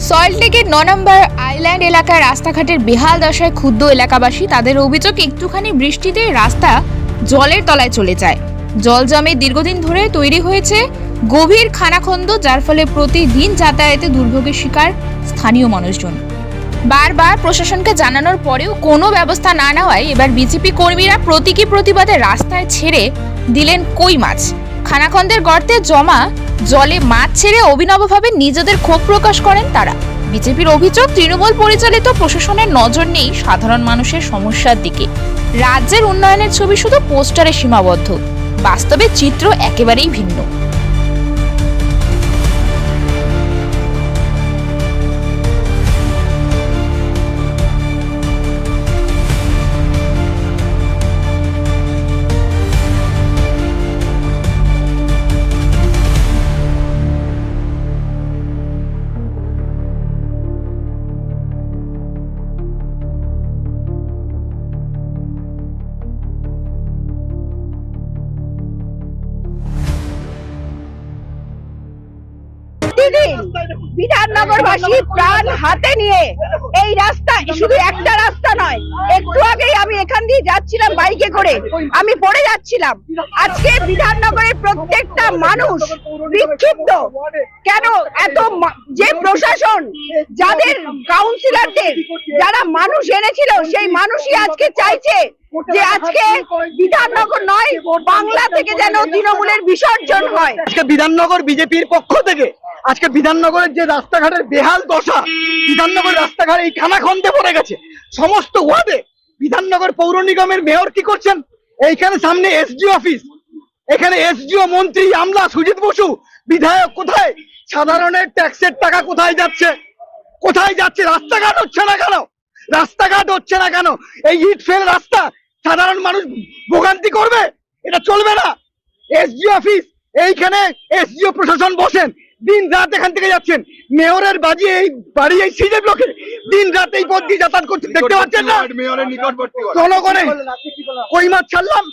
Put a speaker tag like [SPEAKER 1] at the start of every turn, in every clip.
[SPEAKER 1] সল্টলেকের ৯ নম্বর আইল্যান্ড এলাকার রাস্তাঘাটের বেহাল দশায় ক্ষুব্ধ এলাকাবাসী। তাদের অভিযোগ, একটুখানি বৃষ্টিতে রাস্তা জলের তলায় চলে যায়। জল জমে দীর্ঘদিন ধরে তৈরি হয়েছে গভীর খানাখন্দ, যার ফলে প্রতিদিন যাতায়াতে দুর্ভোগের শিকার স্থানীয় মানুষজন। বারবার প্রশাসনকে জানানোর পরেও কোনো ব্যবস্থা না নেওয়ায় এবার বিজেপি কর্মীরা প্রতীকী প্রতিবাদে রাস্তায় ছেড়ে দিলেন কই মাছ। খানাখন্দের গর্তে জমা জলে মাছ ছেড়ে অভিনবভাবে নিজেদের ক্ষোভ প্রকাশ করেন তারা। বিজেপির অভিযোগ, তৃণমূল পরিচালিত প্রশাসনের নজর নেই সাধারণ মানুষের সমস্যার দিকে। রাজ্যের উন্নয়নের ছবি শুধু পোস্টারে সীমাবদ্ধ, বাস্তবে চিত্র একেবারেই ভিন্ন।
[SPEAKER 2] বিধাননগরবাসী প্রাণ হাতে নিয়ে এই রাস্তা, শুধু একটা রাস্তা নয়, একটু আগেই আমি এখান দিয়ে যাচ্ছিলাম বাইকে করে, আমি পড়ে যাচ্ছিলাম। আজকে বিধাননগরের প্রত্যেকটা মানুষ বিক্ষিপ্ত। কেন এত যে প্রশাসন, যাদের কাউন্সিলরদের যারা মানুষ এনেছিল, সেই মানুষই আজকে চাইছে যে আজকে বিধাননগর নয়, বাংলা থেকে যেন তৃণমূলের বিসর্জন হয়।
[SPEAKER 3] আজকে বিধাননগর বিজেপির পক্ষ থেকে আজকে বিধাননগরের যে রাস্তাঘাটের বেহাল দশা, বিধাননগর রাস্তাঘাট এই খানাখন্দে পড়ে গেছে সমস্ত ওয়ার্ডে। বিধাননগর পৌর নিগমের মেয়র কি করছেন? এইখানে সামনে এসডিও অফিস, এখানে এসডিও, মন্ত্রী, আমলা, সুজিত বসু, বিধায়ক কোথায়? সাধারণের ট্যাক্সের টাকা কোথায় যাচ্ছে? কোথায় যাচ্ছে? রাস্তাঘাট হচ্ছে না কেন? রাস্তাঘাট হচ্ছে না কেন? এই ইট ফেল রাস্তা সাধারণ মানুষ ভোগান্তি করবে, এটা চলবে না। এসডিও অফিস, এইখানে এসডিও প্রশাসন বসেন, দিন রাত এখান থেকে যাচ্ছেন। মেয়রের বাড়ি এই সিজে ব্লকে দিন রাত এই পথ দিয়ে যাতায়াত করতে দেখতে পাচ্ছেন না? জনগণে কই মাছ ছাড়লাম,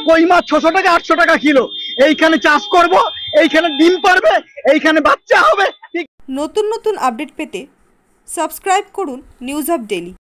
[SPEAKER 3] কই মাছ 600 টাকা 800 টাকা কিলো। এইখানে চাষ করব, এইখানে ডিম পারবে, এইখানে বাচ্চা হবে।
[SPEAKER 4] নতুন নতুন আপডেট পেতে সাবস্ক্রাইব করুন নিউজ আপ ডেইলি।